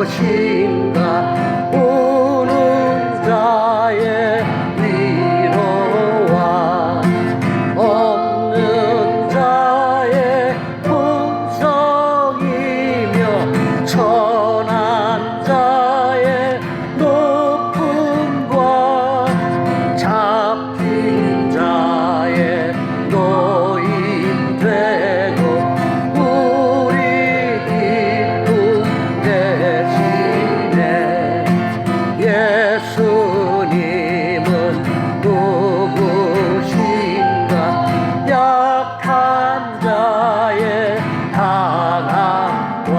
누구신가 우는 자의 위로와 없는 자의 풍성이며 천한 자의 높음과 잡힌 자의 노임 되고 우리 기쁨 대신에 예수님은 누구신가 약한 자의 당함과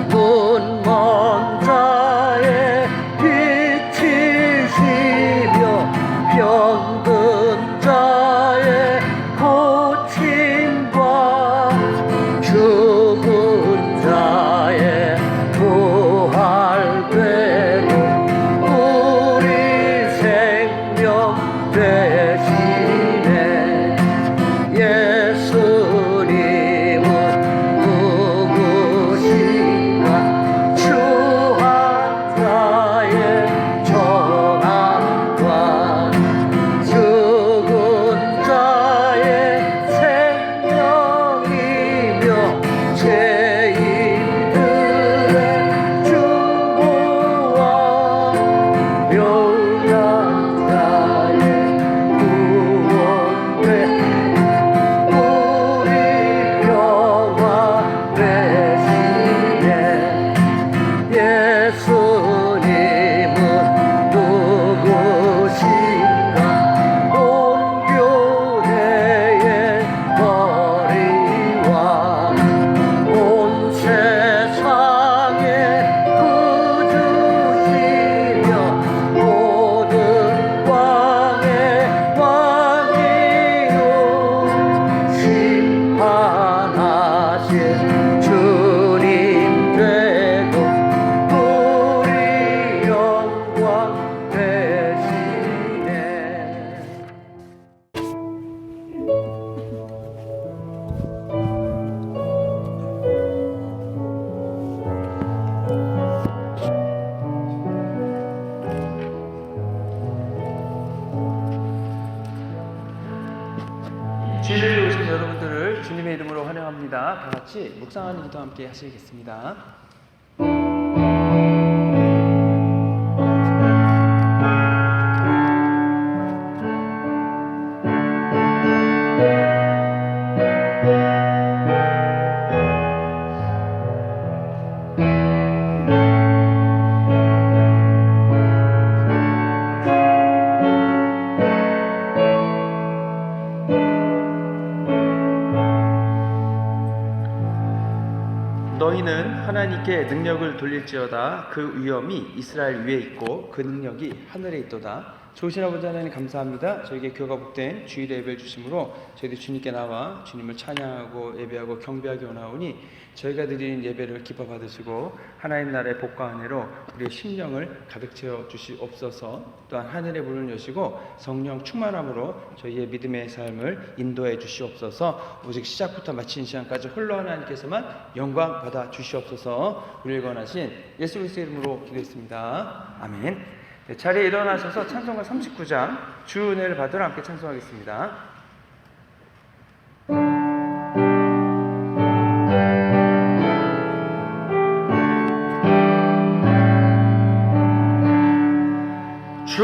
눈먼 자의 빛이시며 병든 자의 고침과 죽은 자의 부활되고 우리 생명 대신에 예수님은 누구신가 추한 자의 정함과 죽은 자의 생명이며 죄인들의 중보와 묘한 자의 구원되 우리 평화 대신에 예수님은 누구신가 온 교회의 머리와 온 세상의 구주시며 모든 왕의 왕이요 심판하실 주님 되고 우리 영광 대신에 주일에 오신 여러분들을 주님의 이름으로 환영합니다. 다 같이 묵상하는 기도 함께 하시겠습니다. 너희는 하나님께 능력을 돌릴지어다. 그 위엄이 이스라엘 위에 있고 그 능력이 하늘에 있도다. 좋으신 아버지 하나님 감사합니다. 저에게 교가 복된 주일의 예배를 주심으로 저희들 주님께 나와 주님을 찬양하고 예배하고 경배하기 원하오니 저희가 드리는 예배를 기뻐 받으시고 하나님 나라의 복과 은혜로 우리의 심령을 가득 채워 주시옵소서. 또한 하늘의 문을 여시고 성령 충만함으로 저희의 믿음의 삶을 인도해 주시옵소서. 오직 시작부터 마치는 시간까지 홀로 하나님께서만 영광 받아 주시옵소서. 우리를 권하신 예수 그리스도의 이름으로 기도했습니다. 아멘. 네, 자리에 일어나셔서 찬송가 39장 주 은혜를 받으러 함께 찬송하겠습니다. 주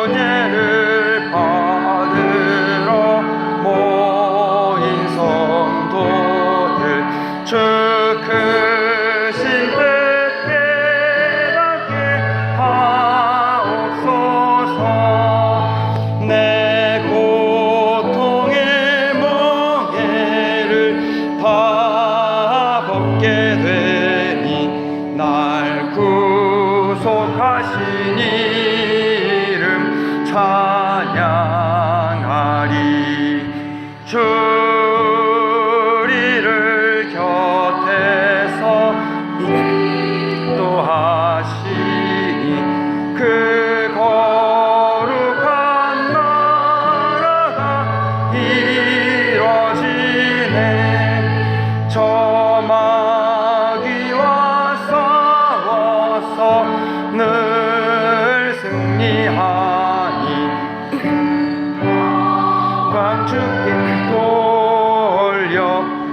은혜를 받으러 모인 성도들 주 크신 뜻 깨닫게 하옵소서. 내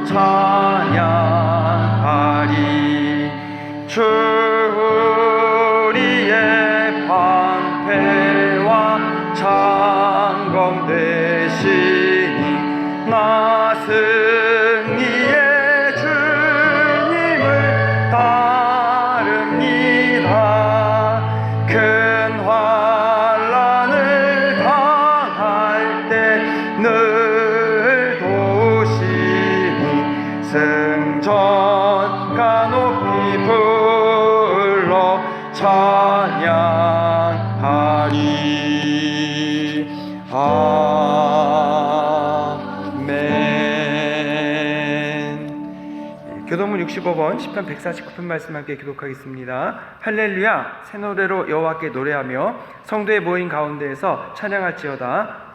찬양하리. 주 우리의 방패와 장검 되시니 나 승리의 주님을 따릅니다. 큰 환난을 당할 때 늘 도우시니 승전가 높이 불러 찬양하리. 아멘. 교도문 65번 시편 149편 말씀 함께 기록하겠습니다. 할렐루야. 새 노래로 여호와께 노래하며 성도의 모인 가운데에서 찬양할지어다.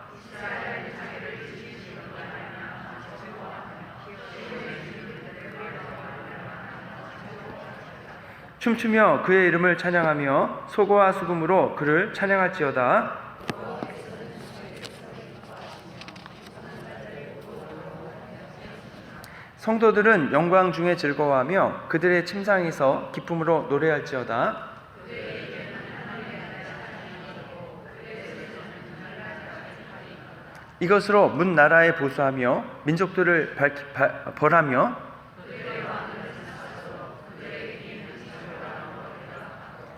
춤추며 그의 이름을 찬양하며 소고와 수금으로 그를 찬양할지어다. 성도들은 영광 중에 즐거워하며 그들의 침상에서 기쁨으로 노래할지어다. 이것으로 문 나라에 보수하며 민족들을 벌하며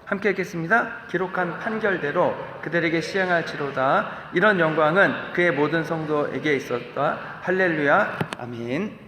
함께 읽겠습니다. 기록한 판결대로 그들에게 시행할지로다. 이런 영광은 그의 모든 성도에게 있었다. 할렐루야. 아멘.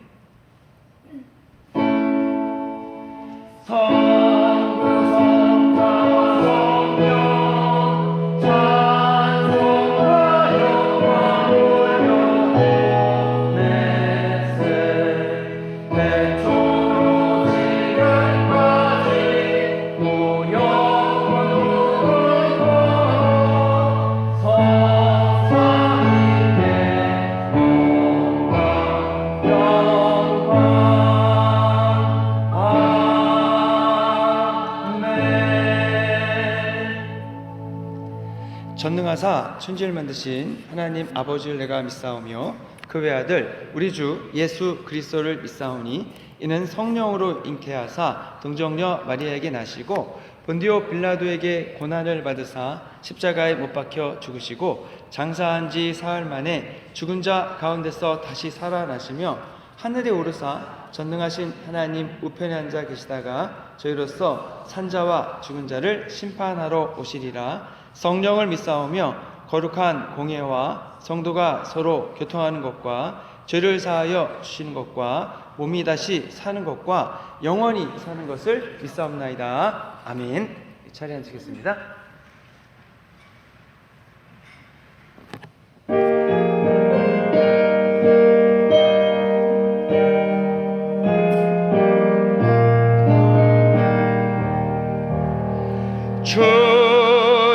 전능하사 천지를 만드신 하나님 아버지를 내가 믿사오며 그 외아들 우리 주 예수 그리스도를 믿사오니 이는 성령으로 잉태하사 동정녀 마리아에게 나시고 본디오 빌라도에게 고난을 받으사 십자가에 못 박혀 죽으시고 장사한 지 사흘 만에 죽은 자 가운데서 다시 살아나시며 하늘에 오르사 전능하신 하나님 우편에 앉아 계시다가 저희로서 산자와 죽은 자를 심판하러 오시리라. 성령을 믿사오며 거룩한 공예와 성도가 서로 교통하는 것과 죄를 사하여 주시는 것과 몸이 다시 사는 것과 영원히 사는 것을 믿사옵나이다. 아멘. 차례 앉으겠습니다.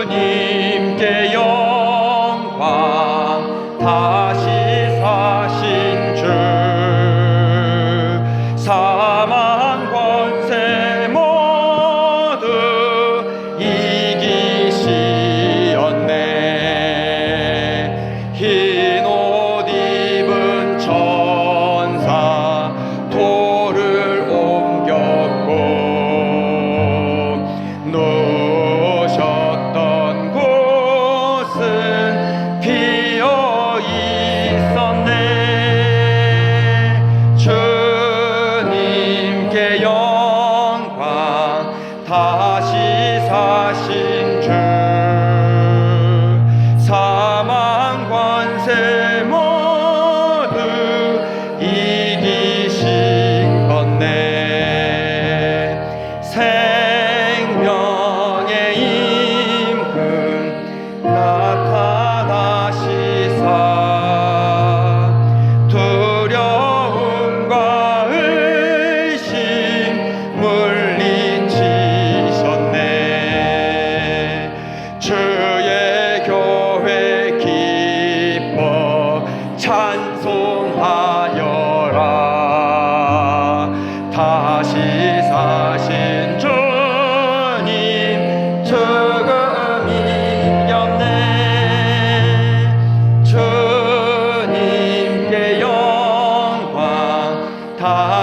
주님께 영광 다시 사신 주 사망 권세 모두 이기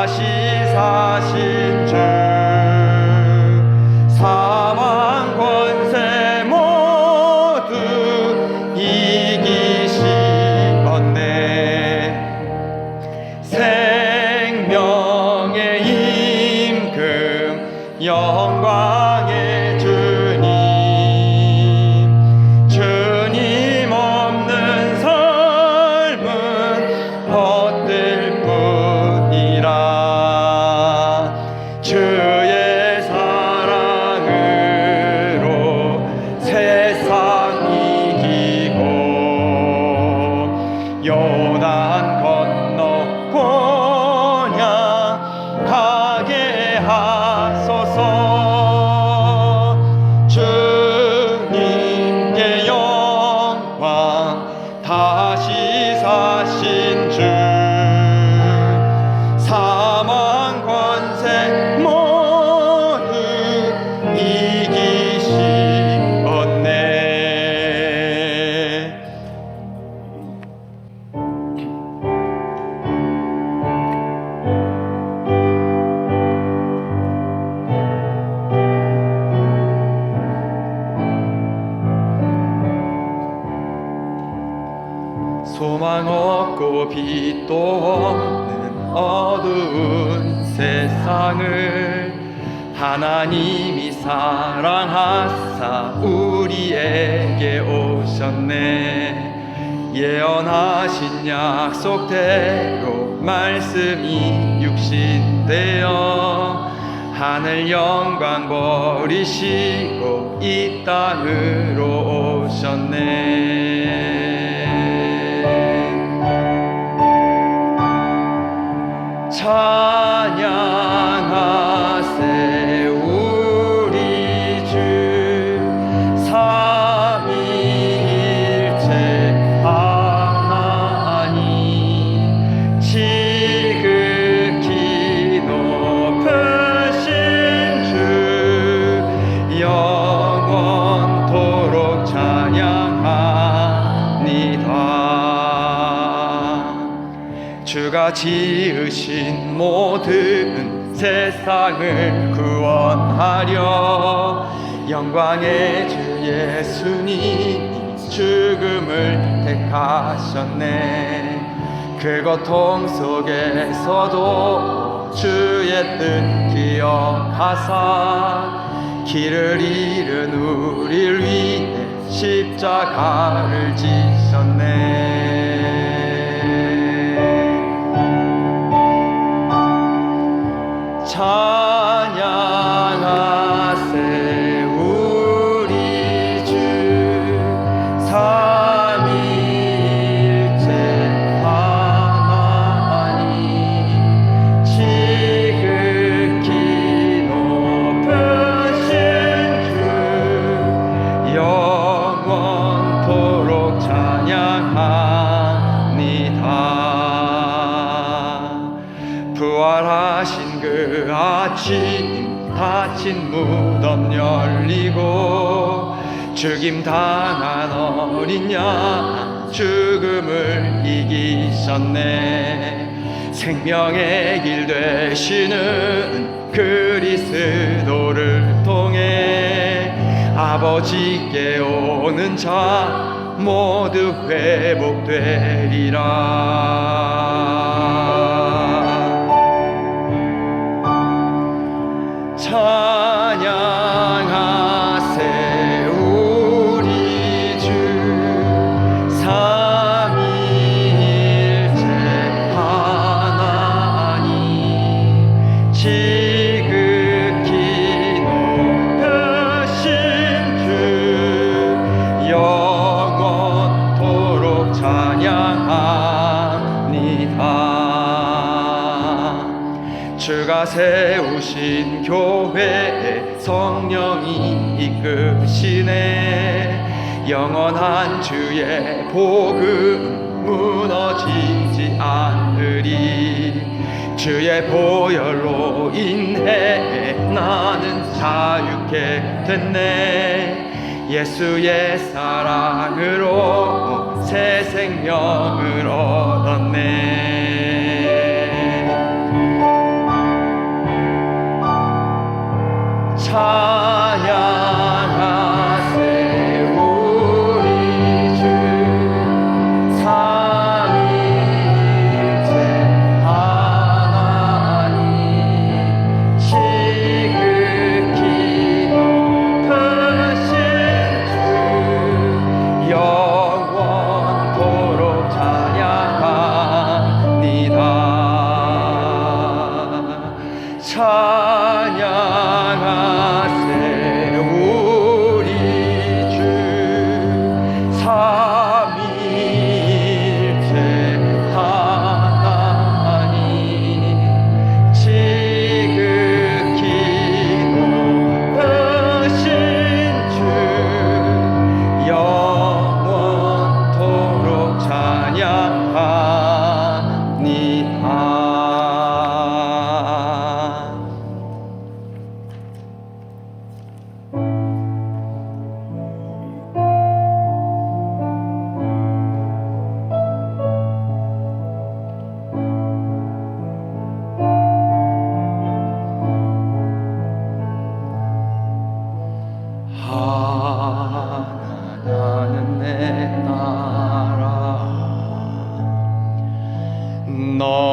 다시 사신 주 사망 권세 모두 이기시었네. 생명의 임금 영광의 주님, 주님 없는 삶은 헛될 뿐이라. 주의 사랑으로 세상 이기고 요단 건너 본향 가게 하소서. 주님께 영광 다시 사신 주 사망 권세 모두 이기시었네. 소망 없고 빛도 없는 어두운 세상을 하나님이 사랑하사 우리에게 오셨네. 예언하신 약속대로 말씀이 육신되어 하늘 영광 버리시고 이 땅으로 오셨네. 찬양하세 우리 주 삼위일체 하나님, 지극히 높으신 주 영원토록 찬양합니다. 주가 지으신 모든 세상을 구원하려 영광의 주 예수님이 죽음을 택하셨네. 그 고통 속에서도 주의 뜻 기억하사 길을 잃은 우리를 위해 십자가를 지셨네. 찬양하세 우리 주 삼위일체 하나님, 지극히 높으신 주 영원토록 찬양합니다. 부활하신 그 아침 닫힌 무덤 열리고 죽임 당한 어린 양 죽음을 이기셨네. 생명의 길 되시는 그리스도를 통해 아버지께 오는 자 모두 회복되리라. 찬양하세 우리 주 삼위일체 하나님, 지극히 높으신 주 영원토록 찬양합니다. 주가 세우신 교회에 성령이 이끄시네. 영원한 주의 복음 무너지지 않으리. 주의 보혈로 인해 나는 자유케 됐네. 예수의 사랑으로 새 생명을 얻었네.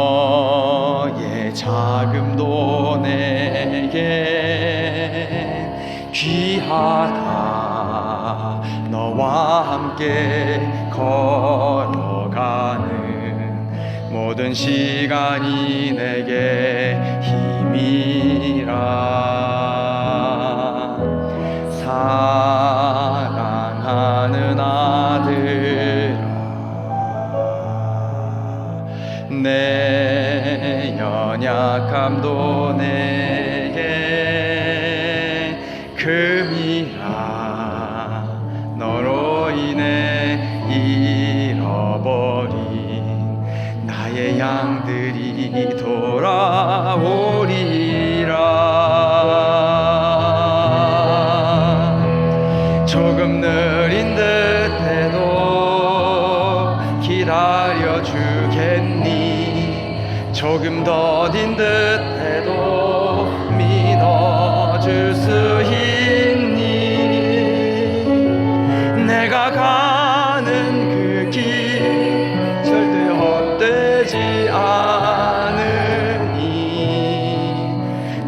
너의 자금도 내겐 귀하다. 너와 함께 걸어가는 모든 시간이 내게 힘이라. 사랑하는 아들아, 내 연약함도 내게 금이라. 너로 인해 잃어버린 나의 양들이 돌아오리라. 조금 느린 듯해도 기다려 주겠니? 조금 더딘 듯해도 믿어줄 수 있니? 내가 가는 그 길 절대 헛되지 않으니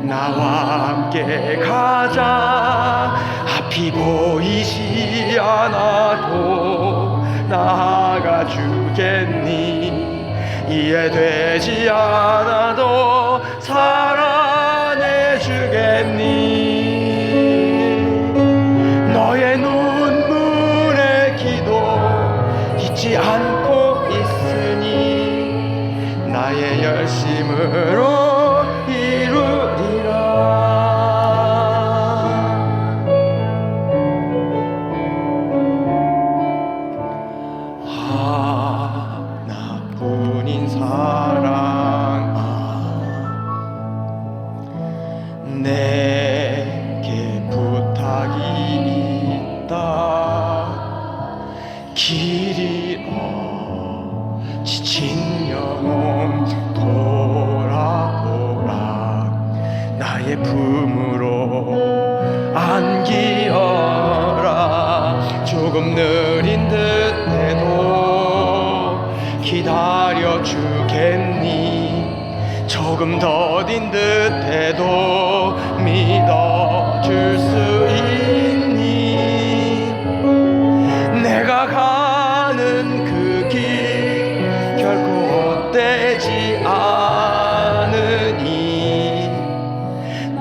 나와 함께 가자. 앞이 보이지 않아도 나아가 주겠니? 이해되지 않아도 사랑해 주겠니? 너의 눈물의 기도 잊지 않고 있으니 나의 열심으로 이루리라. 하나뿐인 사랑아, 내게 부탁이 있다. 길 잃어 지친 영혼 돌아보라. 나의 품으로 안기어라. 조금 느린 듯해도 기다려 주겠니? 조금 더딘 듯해도 믿어줄 수 있니? 내가 가는 그 길 결코 헛되지 않으니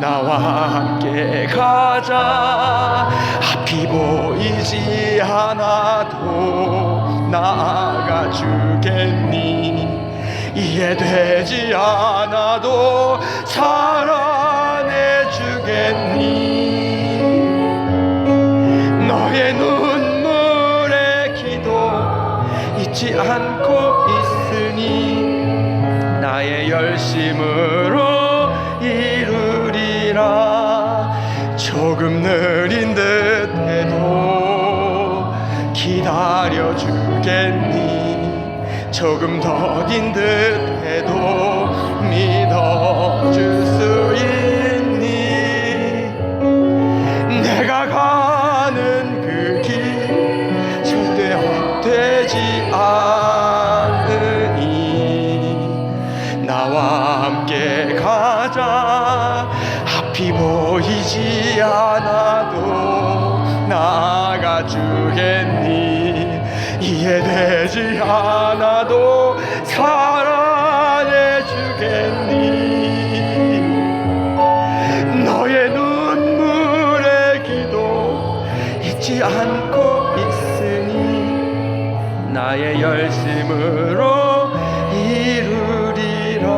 나와 함께 가자. 앞이 보이지 않아도 나아가 주겠니? 이해되지 않아도 사랑해 주겠니? 너의 눈물의 기도 잊지 않고 있으니 나의 열심으로 이루리라. 조금 느린 듯해도 기다려 주겠니? 조금 더딘 듯해도 믿어줄 수 있니? 내가 가는 그 길 절대 헛되지 않으니 나와 함께 가자. 앞이 보이지 않아도 나아가 주겠니? 이해되지 않아도 사랑해 주겠니? 너의 눈물의 기도 잊지 않고 있으니 나의 열심으로 이루리라.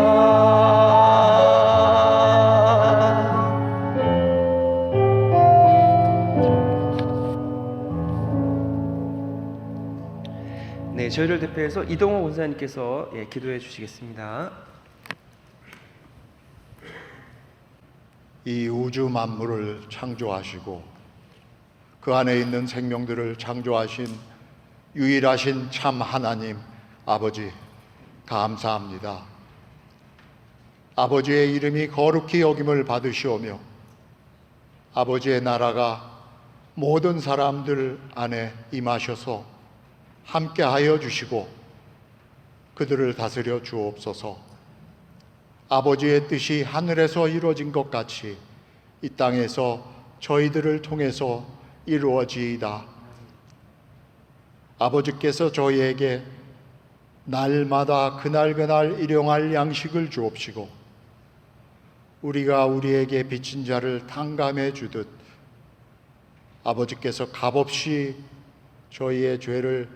네, 저희를 대표해서 이동호 권사님께서 기도해 주시겠습니다. 이 우주 만물을 창조하시고 그 안에 있는 생명들을 창조하신 유일하신 참 하나님 아버지, 감사합니다. 아버지의 이름이 거룩히 여김을 받으시오며 아버지의 나라가 모든 사람들 안에 임하셔서 함께하여 주시고 그들을 다스려 주옵소서. 아버지의 뜻이 하늘에서 이루어진 것 같이 이 땅에서 저희들을 통해서 이루어지이다. 아버지께서 저희에게 날마다 그날 일용할 양식을 주옵시고 우리가 우리에게 빚진 자를 탕감해 주듯 아버지께서 값없이 저희의 죄를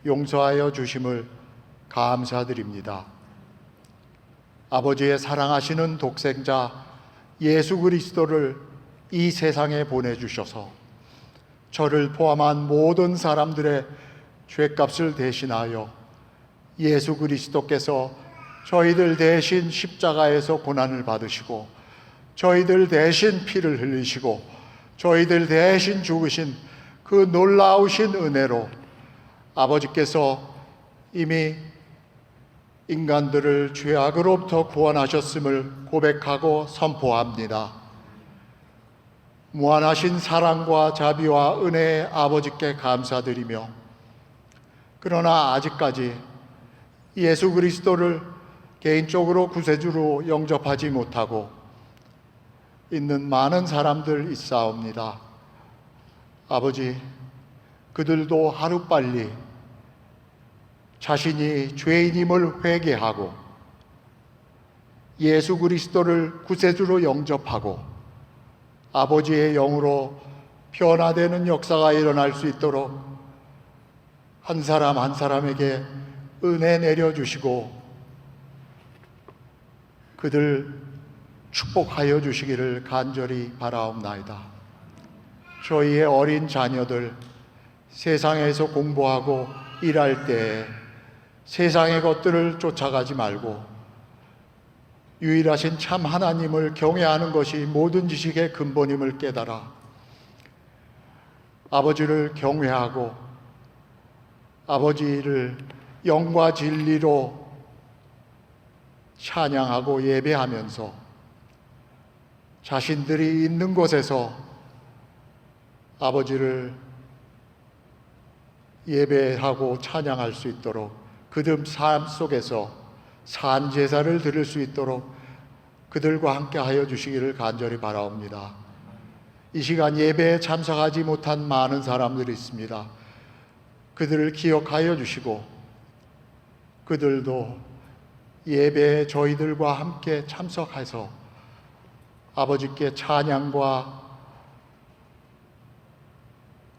용서하여 주심을 감사드립니다. 아버지의 사랑하시는 독생자 예수 그리스도를 이 세상에 보내주셔서 저를 포함한 모든 사람들의 죄값을 대신하여 예수 그리스도께서 저희들 대신 십자가에서 고난을 받으시고 저희들 대신 피를 흘리시고 저희들 대신 죽으신 그 놀라우신 은혜로 아버지께서 이미 인간들을 죄악으로부터 구원하셨음을 고백하고 선포합니다. 무한하신 사랑과 자비와 은혜의 아버지께 감사드리며 그러나 아직까지 예수 그리스도를 개인적으로 구세주로 영접하지 못하고 있는 많은 사람들 있사옵니다. 아버지, 그들도 하루빨리 자신이 죄인임을 회개하고 예수 그리스도를 구세주로 영접하고 아버지의 영으로 변화되는 역사가 일어날 수 있도록 한 사람 한 사람에게 은혜 내려주시고 그들 축복하여 주시기를 간절히 바라옵나이다. 저희의 어린 자녀들 세상에서 공부하고 일할 때 세상의 것들을 쫓아가지 말고 유일하신 참 하나님을 경외하는 것이 모든 지식의 근본임을 깨달아 아버지를 경외하고 아버지를 영과 진리로 찬양하고 예배하면서 자신들이 있는 곳에서 아버지를 예배하고 찬양할 수 있도록 그들 삶 속에서 산 제사를 드릴 수 있도록 그들과 함께 하여 주시기를 간절히 바라옵니다. 이 시간 예배에 참석하지 못한 많은 사람들이 있습니다. 그들을 기억하여 주시고 그들도 예배에 저희들과 함께 참석해서 아버지께 찬양과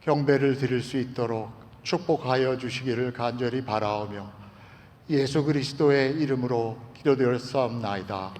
경배를 드릴 수 있도록 축복하여 주시기를 간절히 바라오며 예수 그리스도의 이름으로 기도드렸사옵나이다.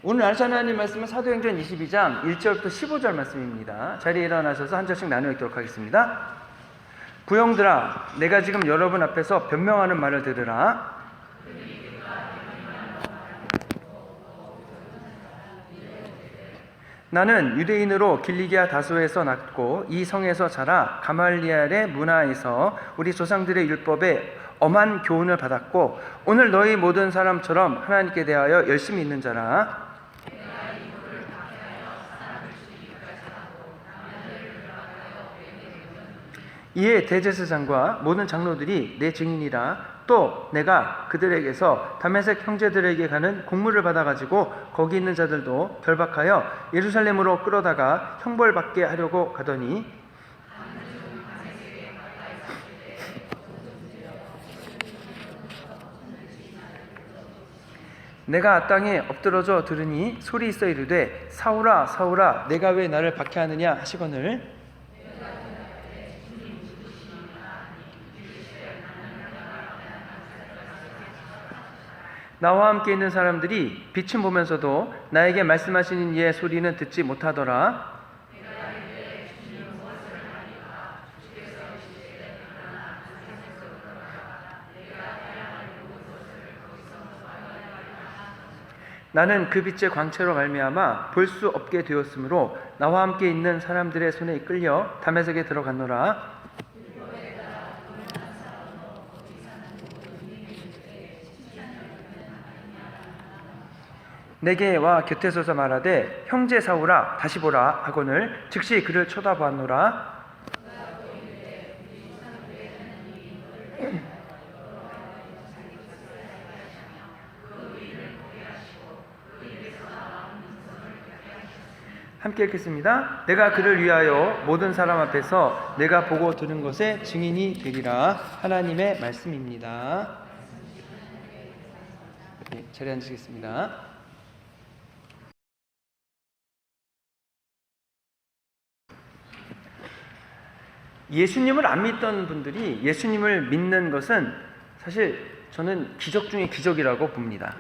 오늘 나누실 하나님 말씀은 사도행전 22장 1절부터 15절 말씀입니다. 자리에 일어나셔서 한 절씩 나누어 읽도록 하겠습니다. 부형들아, 내가 지금 여러분 앞에서 변명하는 말을 들으라. 나는 유대인으로 길리기아 다소에서 낳고 이 성에서 자라 가말리엘의 문화에서 우리 조상들의 율법에 엄한 교훈을 받았고 오늘 너희 모든 사람처럼 하나님께 대하여 열심히 있는 자라. 이에 대제사장과 모든 장로들이 내 증인이라. 또 내가 그들에게서 다메섹 형제들에게 가는 공문을 받아가지고 거기 있는 자들도 결박하여 예루살렘으로 끌어다가 형벌받게 하려고 가더니 내가 땅에 엎드러져 들으니 소리 있어 이르되 사울아 사울아 내가 왜 나를 박해하느냐 하시거늘 나와 함께 있는 사람들이 빛은 보면서도 나에게 말씀하시는 이의 소리는 듣지 못하더라. 나는 그 빛의 광채로 말미암아 볼 수 없게 되었으므로 나와 함께 있는 사람들의 손에 이끌려 다메섹에 들어갔노라. 내게 와 곁에 서서 말하되 형제 사울아 다시 보라 하거늘 즉시 그를 쳐다보았노라. 함께 읽겠습니다. 내가 그를 위하여 모든 사람 앞에서 내가 보고 들은 것의 증인이 되리라. 하나님의 말씀입니다. 네, 자리에 앉으시겠습니다. 예수님을 안 믿던 분들이 예수님을 믿는 것은 사실 저는 기적 중에 기적이라고 봅니다.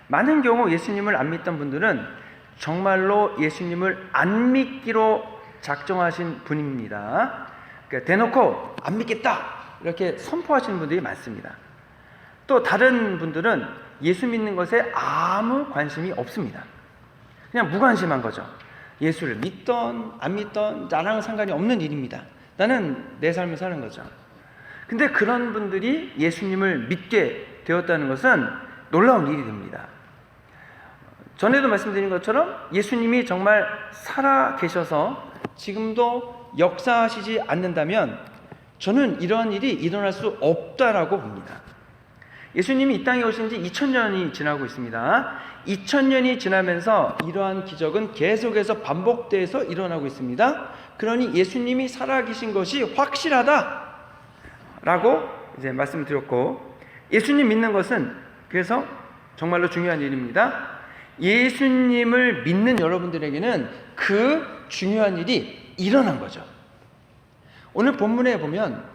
많은 경우 예수님을 안 믿던 분들은 정말로 예수님을 안 믿기로 작정하신 분입니다. 그러니까 대놓고 안 믿겠다 이렇게 선포하시는 분들이 많습니다. 또 다른 분들은 예수 믿는 것에 아무 관심이 없습니다. 그냥 무관심한 거죠. 예수를 믿던 안 믿던 나랑은 상관이 없는 일입니다. 나는 내 삶을 사는 거죠. 근데 그런 분들이 예수님을 믿게 되었다는 것은 놀라운 일이 됩니다. 전에도 말씀드린 것처럼 예수님이 정말 살아 계셔서 지금도 역사하시지 않는다면 저는 이러한 일이 일어날 수 없다라고 봅니다. 예수님이 이 땅에 오신 지 2000년이 지나고 있습니다. 2000년이 지나면서 이러한 기적은 계속해서 반복돼서 일어나고 있습니다. 그러니 예수님이 살아계신 것이 확실하다라고 이제 말씀드렸고, 예수님 믿는 것은 그래서 정말로 중요한 일입니다. 예수님을 믿는 여러분들에게는 그 중요한 일이 일어난 거죠. 오늘 본문에 보면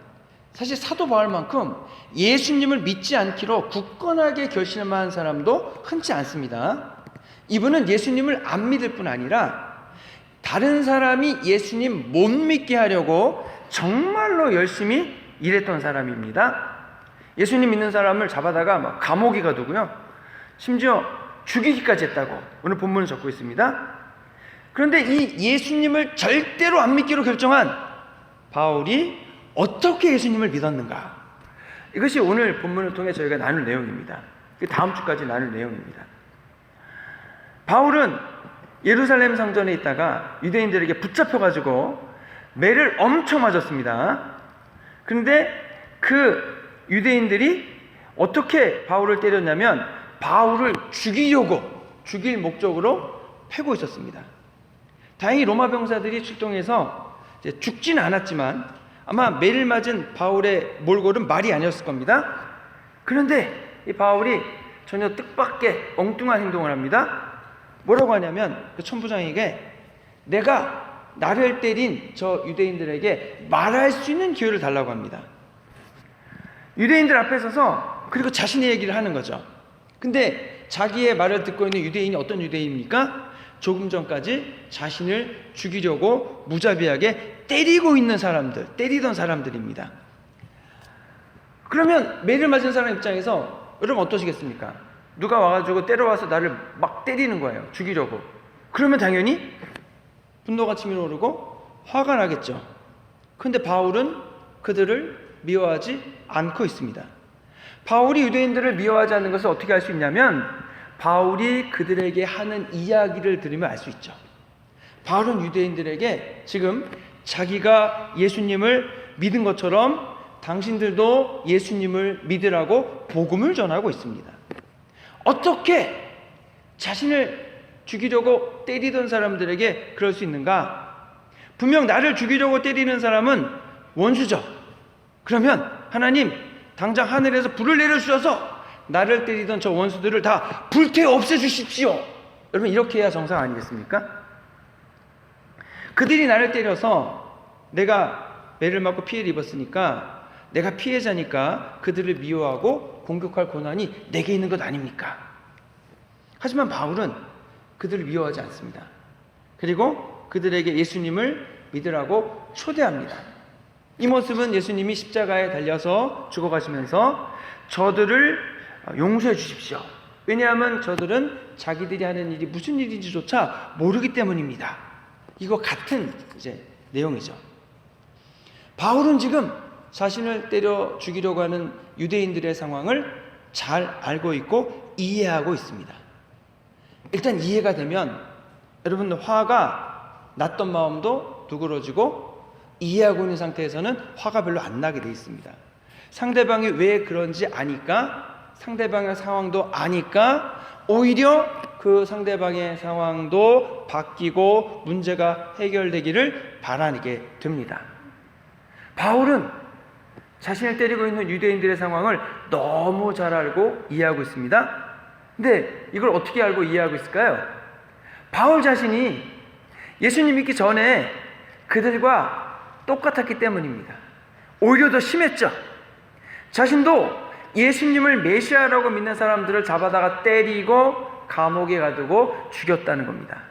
사실 사도 바울만큼 예수님을 믿지 않기로 굳건하게 결심한 사람도 흔치 않습니다. 이분은 예수님을 안 믿을 뿐 아니라 다른 사람이 예수님 못 믿게 하려고 정말로 열심히 일했던 사람입니다. 예수님 믿는 사람을 잡아다가 막 감옥에 가두고요, 심지어 죽이기까지 했다고 오늘 본문은 적고 있습니다. 그런데 이 예수님을 절대로 안 믿기로 결정한 바울이 어떻게 예수님을 믿었는가, 이것이 오늘 본문을 통해 저희가 나눌 내용입니다. 다음 주까지 나눌 내용입니다. 바울은 예루살렘 성전에 있다가 유대인들에게 붙잡혀가지고 매를 엄청 맞았습니다. 그런데 그 유대인들이 어떻게 바울을 때렸냐면 바울을 죽일 목적으로 패고 있었습니다. 다행히 로마 병사들이 출동해서 죽지는 않았지만 아마 매를 맞은 바울의 몰골은 말이 아니었을 겁니다. 그런데 이 바울이 전혀 뜻밖의 엉뚱한 행동을 합니다. 뭐라고 하냐면 그 천부장에게 내가 나를 때린 저 유대인들에게 말할 수 있는 기회를 달라고 합니다. 유대인들 앞에 서서 그리고 자신의 얘기를 하는 거죠. 근데 자기의 말을 듣고 있는 유대인이 어떤 유대인입니까? 조금 전까지 자신을 죽이려고 무자비하게 때리던 사람들입니다. 그러면 매를 맞은 사람 입장에서 여러분 어떠시겠습니까? 누가 와가지고 때려와서 나를 막 때리는 거예요, 죽이려고. 그러면 당연히 분노가 치밀어 오르고 화가 나겠죠. 그런데 바울은 그들을 미워하지 않고 있습니다. 바울이 유대인들을 미워하지 않는 것을 어떻게 알 수 있냐면 바울이 그들에게 하는 이야기를 들으면 알 수 있죠. 바울은 유대인들에게 지금 자기가 예수님을 믿은 것처럼 당신들도 예수님을 믿으라고 복음을 전하고 있습니다. 어떻게 자신을 죽이려고 때리던 사람들에게 그럴 수 있는가? 분명 나를 죽이려고 때리는 사람은 원수죠. 그러면 하나님 당장 하늘에서 불을 내려주셔서 나를 때리던 저 원수들을 다 불태워 없애주십시오. 여러분 이렇게 해야 정상 아니겠습니까? 그들이 나를 때려서 내가 매를 맞고 피해를 입었으니까 내가 피해자니까 그들을 미워하고 공격할 권한이 내게 있는 것 아닙니까? 하지만 바울은 그들을 미워하지 않습니다. 그리고 그들에게 예수님을 믿으라고 초대합니다. 이 모습은 예수님이 십자가에 달려서 죽어가시면서 저들을 용서해 주십시오. 왜냐하면 저들은 자기들이 하는 일이 무슨 일인지조차 모르기 때문입니다. 이거 같은 이제 내용이죠. 바울은 지금 자신을 때려 죽이려고 하는 유대인들의 상황을 잘 알고 있고 이해하고 있습니다. 일단 이해가 되면 여러분 화가 났던 마음도 누그러지고 이해하고 있는 상태에서는 화가 별로 안 나게 돼 있습니다. 상대방이 왜 그런지 아니까, 상대방의 상황도 아니까 오히려 그 상대방의 상황도 바뀌고 문제가 해결되기를 바라게 됩니다. 바울은 자신을 때리고 있는 유대인들의 상황을 너무 잘 알고 이해하고 있습니다. 근데 이걸 어떻게 알고 이해하고 있을까요? 바울 자신이 예수님 믿기 전에 그들과 똑같았기 때문입니다. 오히려 더 심했죠. 자신도 예수님을 메시아라고 믿는 사람들을 잡아다가 때리고 감옥에 가두고 죽였다는 겁니다.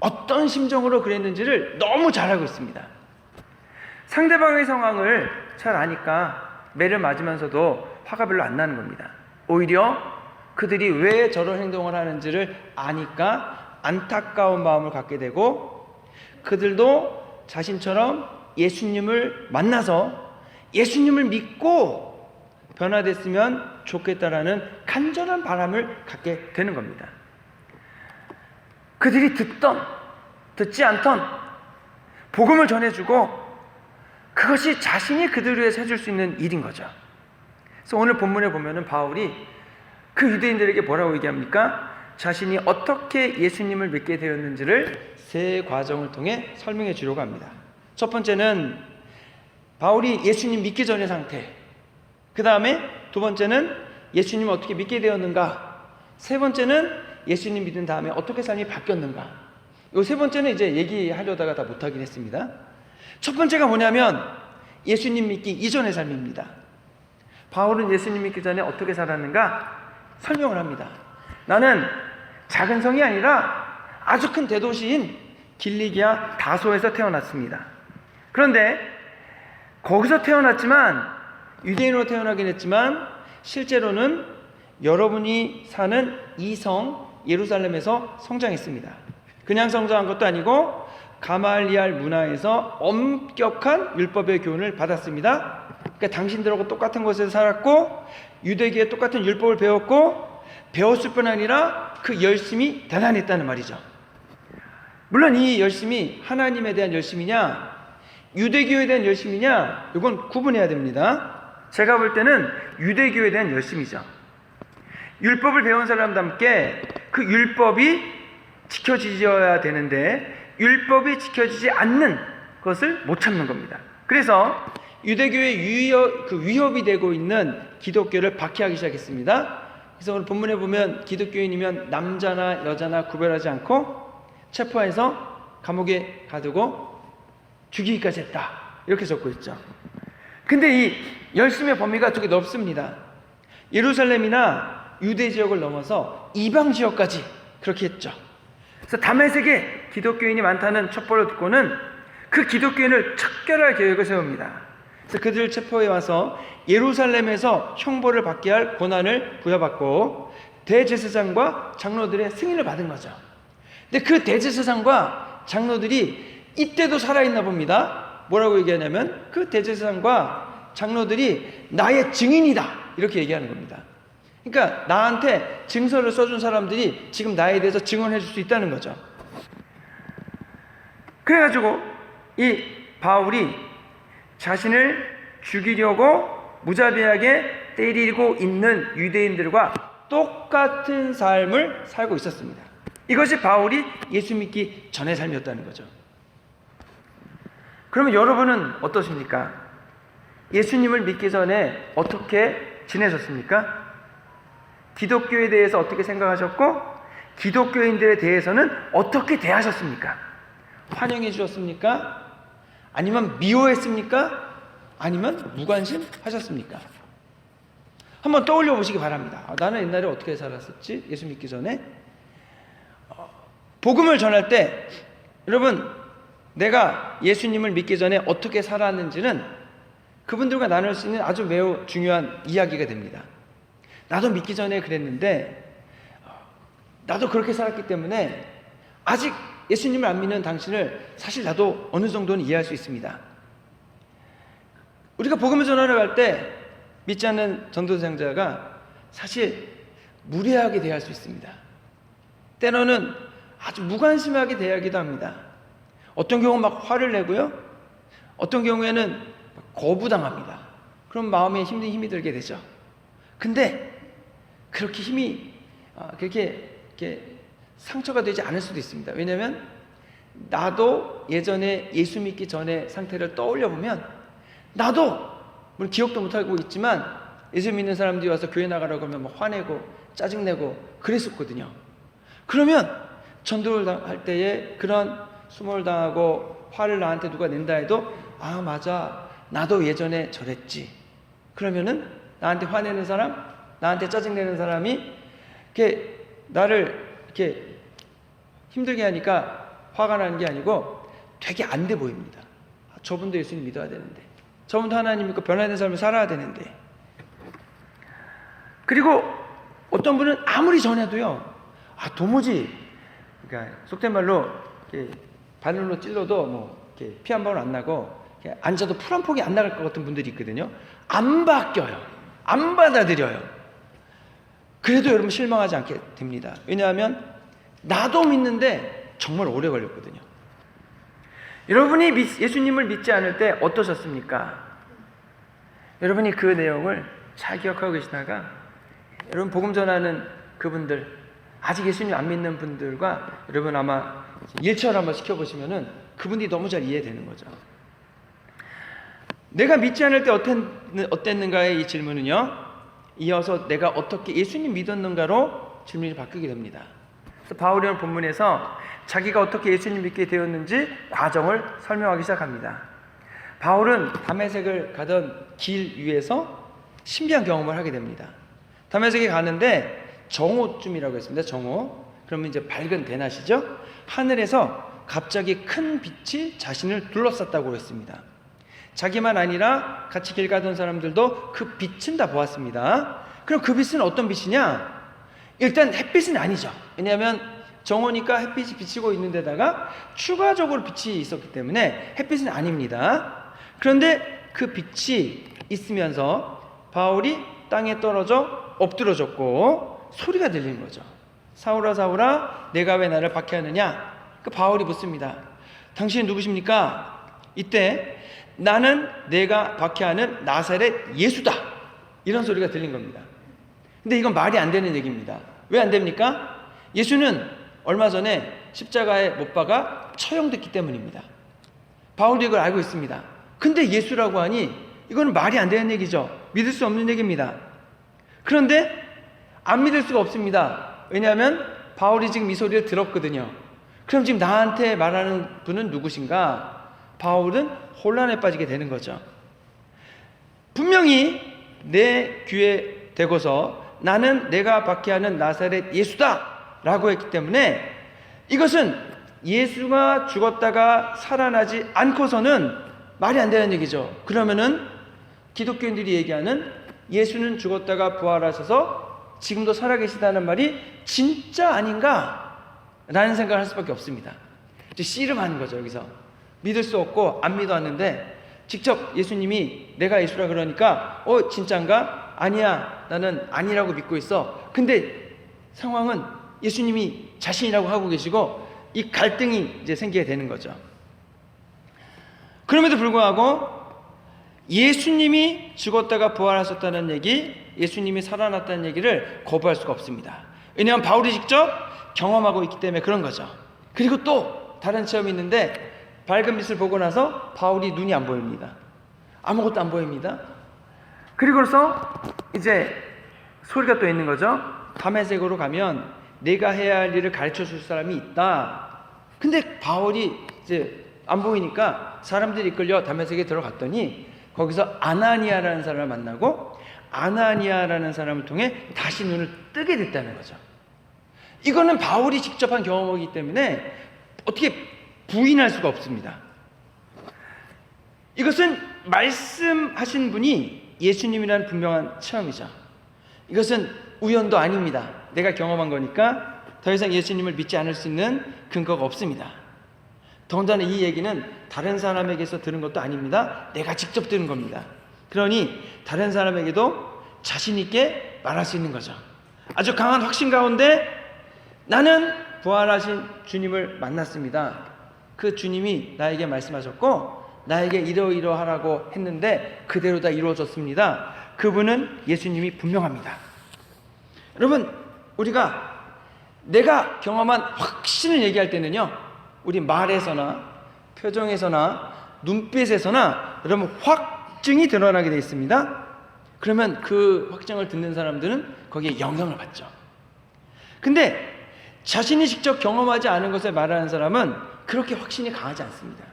어떤 심정으로 그랬는지를 너무 잘 알고 있습니다. 상대방의 상황을 잘 아니까 매를 맞으면서도 화가 별로 안 나는 겁니다. 오히려 그들이 왜 저런 행동을 하는지를 아니까 안타까운 마음을 갖게 되고, 그들도 자신처럼 예수님을 만나서 예수님을 믿고 변화됐으면 좋겠다라는 간절한 바람을 갖게 되는 겁니다. 그들이 듣던 듣지 않던 복음을 전해주고 그것이 자신이 그들을 위해서 해줄 수 있는 일인 거죠. 그래서 오늘 본문에 보면은 바울이 그 유대인들에게 뭐라고 얘기합니까? 자신이 어떻게 예수님을 믿게 되었는지를 세 과정을 통해 설명해 주려고 합니다. 첫 번째는 바울이 예수님 믿기 전의 상태, 그 다음에 두 번째는 예수님을 어떻게 믿게 되었는가, 세 번째는 예수님 믿은 다음에 어떻게 삶이 바뀌었는가. 이 세 번째는 이제 얘기하려다가 다 못하긴 했습니다. 첫 번째가 뭐냐면 예수님 믿기 이전의 삶입니다. 바울은 예수님 믿기 전에 어떻게 살았는가 설명을 합니다. 나는 작은 성이 아니라 아주 큰 대도시인 길리기아 다소에서 태어났습니다. 그런데 거기서 태어났지만, 유대인으로 태어나긴 했지만 실제로는 여러분이 사는 이 성 예루살렘에서 성장했습니다. 그냥 성장한 것도 아니고 가말리알 문화에서 엄격한 율법의 교훈을 받았습니다. 그러니까 당신들하고 똑같은 곳에서 살았고 유대계의 똑같은 율법을 배웠고, 배웠을 뿐 아니라 그 열심이 대단했다는 말이죠. 물론 이 열심이 하나님에 대한 열심이냐 유대교에 대한 열심이냐, 이건 구분해야 됩니다. 제가 볼 때는 유대교에 대한 열심이죠. 율법을 배운 사람답게 그 율법이 지켜지어야 되는데 율법이 지켜지지 않는 것을 못 참는 겁니다. 그래서 유대교의 위협이 되고 있는 기독교를 박해하기 시작했습니다. 그래서 오늘 본문에 보면 기독교인이면 남자나 여자나 구별하지 않고 체포해서 감옥에 가두고 죽이기까지 했다, 이렇게 적고 있죠. 근데 이 열심의 범위가 되게 넓습니다. 예루살렘이나 유대 지역을 넘어서 이방 지역까지 그렇게 했죠. 그래서 다메섹에 기독교인이 많다는 첩보를 듣고는 그 기독교인을 척결할 계획을 세웁니다. 그래서 그들을 체포해 와서 예루살렘에서 형벌을 받게 할 권한을 부여받고 대제사장과 장로들의 승인을 받은 거죠. 근데 그 대제사장과 장로들이 이때도 살아있나 봅니다. 뭐라고 얘기하냐면 그 대제사장과 장로들이 나의 증인이다, 이렇게 얘기하는 겁니다. 그러니까 나한테 증서를 써준 사람들이 지금 나에 대해서 증언해 줄 수 있다는 거죠. 그래가지고 이 바울이 자신을 죽이려고 무자비하게 때리고 있는 유대인들과 똑같은 삶을 살고 있었습니다. 이것이 바울이 예수 믿기 전의 삶이었다는 거죠. 그러면 여러분은 어떠십니까? 예수님을 믿기 전에 어떻게 지내셨습니까? 기독교에 대해서 어떻게 생각하셨고 기독교인들에 대해서는 어떻게 대하셨습니까? 환영해 주셨습니까? 아니면 미워했습니까? 아니면 무관심 하셨습니까? 한번 떠올려 보시기 바랍니다. 나는 옛날에 어떻게 살았었지? 예수 믿기 전에. 복음을 전할 때 여러분, 내가 예수님을 믿기 전에 어떻게 살았는지는 그분들과 나눌 수 있는 아주 매우 중요한 이야기가 됩니다. 나도 믿기 전에 그랬는데 나도 그렇게 살았기 때문에 아직 예수님을 안 믿는 당신을 사실 나도 어느 정도는 이해할 수 있습니다. 우리가 복음을 전하러 갈 때 믿지 않는 전도사자가 사실 무례하게 대할 수 있습니다. 때로는 아주 무관심하게 대하기도 합니다. 어떤 경우는 막 화를 내고요, 어떤 경우에는 거부당합니다. 그럼 마음에 힘이 들게 되죠. 근데 그렇게 그렇게 상처가 되지 않을 수도 있습니다. 왜냐하면 나도 예전에 예수 믿기 전의 상태를 떠올려 보면 나도 물론 기억도 못하고 있지만 예수 믿는 사람들이 와서 교회 나가라고 하면 막 화내고 짜증내고 그랬었거든요. 그러면 전도를 할 때에 그런 수모를 당하고 화를 나한테 누가 낸다 해도 아 맞아, 나도 예전에 저랬지. 그러면은 나한테 화내는 사람, 나한테 짜증내는 사람이 이렇게 나를 이렇게 힘들게 하니까 화가 나는 게 아니고 되게 안 돼 보입니다. 저분도 예수님 믿어야 되는데, 저분도 하나님 믿고 변화된 삶을 살아야 되는데. 그리고 어떤 분은 아무리 전해도요, 도무지, 그러니까 속된 말로 이렇게 바늘로 찔러도 뭐 이렇게 피 한 방울 안 나고 이렇게 앉아도 풀 한 폭이 안 나갈 것 같은 분들이 있거든요. 안 바뀌어요. 안 받아들여요. 그래도 여러분 실망하지 않게 됩니다. 왜냐하면 나도 믿는데 정말 오래 걸렸거든요. 여러분이 예수님을 믿지 않을 때 어떠셨습니까? 여러분이 그 내용을 잘 기억하고 계시다가 여러분 복음 전하는 그분들, 아직 예수님 안 믿는 분들과 여러분 아마 일처를 한번 시켜보시면은 그분들이 너무 잘 이해되는 거죠. 내가 믿지 않을 때 어땠는가의 이 질문은요, 이어서 내가 어떻게 예수님 믿었는가로 질문이 바뀌게 됩니다. 그래서 바울이 오늘 본문에서 자기가 어떻게 예수님 믿게 되었는지 과정을 설명하기 시작합니다. 바울은 다메섹을 가던 길 위에서 신비한 경험을 하게 됩니다. 다메섹에 가는데 정오쯤이라고 했습니다. 정오. 그러면 이제 밝은 대낮이죠. 하늘에서 갑자기 큰 빛이 자신을 둘러쌌다고 했습니다. 자기만 아니라 같이 길 가던 사람들도 그 빛은 다 보았습니다. 그럼 그 빛은 어떤 빛이냐? 일단 햇빛은 아니죠. 왜냐하면 정오니까 햇빛이 비치고 있는 데다가 추가적으로 빛이 있었기 때문에 햇빛은 아닙니다. 그런데 그 빛이 있으면서 바울이 땅에 떨어져 엎드러졌고 소리가 들리는 거죠. 사울아 사울아 내가 왜 나를 박해하느냐? 그 바울이 묻습니다. 당신은 누구십니까? 이때 나는 내가 박해하는 나사렛 예수다, 이런 소리가 들린 겁니다. 근데 이건 말이 안 되는 얘기입니다. 왜 안 됩니까? 예수는 얼마 전에 십자가에 못 박아 처형됐기 때문입니다. 바울도 이걸 알고 있습니다. 근데 예수라고 하니 이건 말이 안 되는 얘기죠. 믿을 수 없는 얘기입니다. 그런데 안 믿을 수가 없습니다. 왜냐하면 바울이 지금 이 소리를 들었거든요. 그럼 지금 나한테 말하는 분은 누구신가? 바울은 혼란에 빠지게 되는 거죠. 분명히 내 귀에 대고서 나는 내가 박해하는 나사렛 예수다 라고 했기 때문에 이것은 예수가 죽었다가 살아나지 않고서는 말이 안 되는 얘기죠. 그러면은 기독교인들이 얘기하는 예수는 죽었다가 부활하셔서 지금도 살아계시다는 말이 진짜 아닌가? 라는 생각을 할 수밖에 없습니다. 이제 씨름하는 거죠. 여기서 믿을 수 없고 안 믿어왔는데 직접 예수님이 내가 예수라 그러니까 진짠가? 아니야, 나는 아니라고 믿고 있어. 근데 상황은 예수님이 자신이라고 하고 계시고 이 갈등이 이제 생기게 되는 거죠. 그럼에도 불구하고 예수님이 죽었다가 부활하셨다는 얘기, 예수님이 살아났다는 얘기를 거부할 수가 없습니다. 왜냐하면 바울이 직접 경험하고 있기 때문에 그런 거죠. 그리고 또 다른 체험이 있는데 밝은 빛을 보고 나서 바울이 눈이 안 보입니다. 아무것도 안 보입니다. 그리고서 이제 소리가 또 있는 거죠. 다메섹으로 가면 내가 해야 할 일을 가르쳐 줄 사람이 있다. 근데 바울이 이제 안 보이니까 사람들이 이끌려 다메섹에 들어갔더니 거기서 아나니아라는 사람을 만나고 아나니아라는 사람을 통해 다시 눈을 뜨게 됐다는 거죠. 이거는 바울이 직접 한 경험이기 때문에 어떻게 부인할 수가 없습니다. 이것은 말씀하신 분이 예수님이라는 분명한 체험이죠. 이것은 우연도 아닙니다. 내가 경험한 거니까 더 이상 예수님을 믿지 않을 수 있는 근거가 없습니다. 더군다나 이 얘기는 다른 사람에게서 들은 것도 아닙니다. 내가 직접 들은 겁니다. 그러니 다른 사람에게도 자신 있게 말할 수 있는 거죠. 아주 강한 확신 가운데 나는 부활하신 주님을 만났습니다. 그 주님이 나에게 말씀하셨고 나에게 이러이러하라고 했는데 그대로 다 이루어졌습니다. 그분은 예수님이 분명합니다. 여러분, 우리가 내가 경험한 확신을 얘기할 때는요, 우리 말에서나 표정에서나 눈빛에서나 여러분 확증이 드러나게 되어 있습니다. 그러면 그 확증을 듣는 사람들은 거기에 영향을 받죠. 근데 자신이 직접 경험하지 않은 것을 말하는 사람은 그렇게 확신이 강하지 않습니다.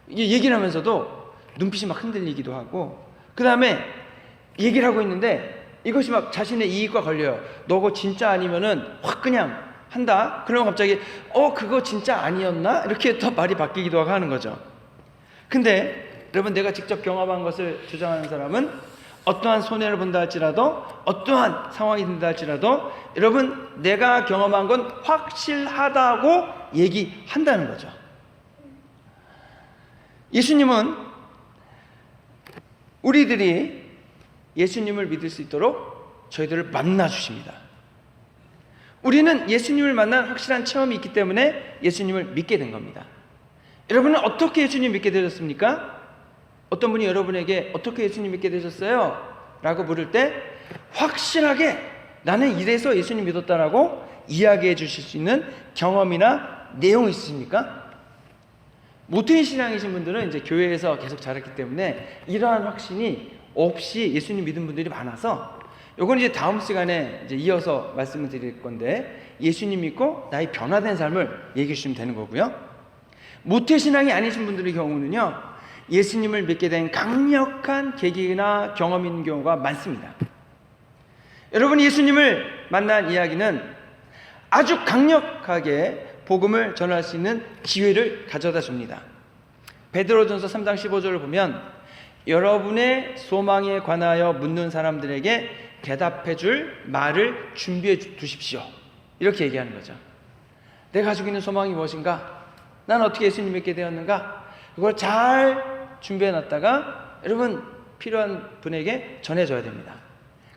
이게 얘기를 하면서도 눈빛이 막 흔들리기도 하고, 그 다음에 얘기를 하고 있는데 이것이 막 자신의 이익과 걸려요. 너 그거 진짜 아니면은 확 그냥 한다. 그러면 갑자기 그거 진짜 아니었나? 이렇게 또 말이 바뀌기도 하고 하는 거죠. 근데 여러분, 내가 직접 경험한 것을 주장하는 사람은 어떠한 손해를 본다 할지라도, 어떠한 상황이 된다 할지라도 여러분, 내가 경험한 건 확실하다고 얘기한다는 거죠. 예수님은 우리들이 예수님을 믿을 수 있도록 저희들을 만나 주십니다. 우리는 예수님을 만난 확실한 체험이 있기 때문에 예수님을 믿게 된 겁니다. 여러분은 어떻게 예수님 믿게 되셨습니까? 어떤 분이 여러분에게 어떻게 예수님 믿게 되셨어요? 라고 물을 때 확실하게 나는 이래서 예수님 믿었다라고 이야기해 주실 수 있는 경험이나 내용이 있으십니까? 모태인 신앙이신 분들은 이제 교회에서 계속 자랐기 때문에 이러한 확신이 없이 예수님 믿은 분들이 많아서, 요건 이제 다음 시간에 이제 이어서 말씀을 드릴 건데, 예수님 믿고 나의 변화된 삶을 얘기해 주시면 되는 거고요. 모태신앙이 아니신 분들의 경우는요, 예수님을 믿게 된 강력한 계기나 경험이 있는 경우가 많습니다. 여러분, 예수님을 만난 이야기는 아주 강력하게 복음을 전할 수 있는 기회를 가져다 줍니다. 베드로전서 3장 15절을 보면 여러분의 소망에 관하여 묻는 사람들에게 대답해 줄 말을 준비해 두십시오. 이렇게 얘기하는 거죠. 내가 가지고 있는 소망이 무엇인가? 난 어떻게 예수님 믿게 되었는가? 그걸 잘 준비해 놨다가 여러분 필요한 분에게 전해줘야 됩니다.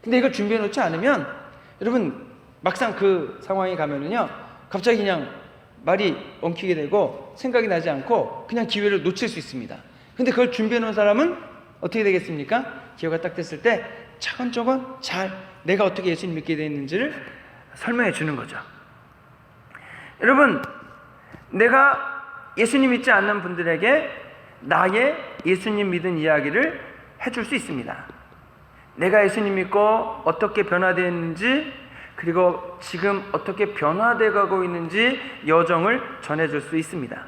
근데 이걸 준비해 놓지 않으면 여러분 막상 그 상황에 가면은요, 갑자기 그냥 말이 엉키게 되고 생각이 나지 않고 그냥 기회를 놓칠 수 있습니다. 근데 그걸 준비해 놓은 사람은 어떻게 되겠습니까? 기회가 딱 됐을 때 차근차근 잘 내가 어떻게 예수님 믿게 되었는지를 설명해 주는 거죠. 여러분, 내가 예수님 믿지 않는 분들에게 나의 예수님 믿은 이야기를 해줄 수 있습니다. 내가 예수님 믿고 어떻게 변화되었는지, 그리고 지금 어떻게 변화되어 가고 있는지 여정을 전해줄 수 있습니다.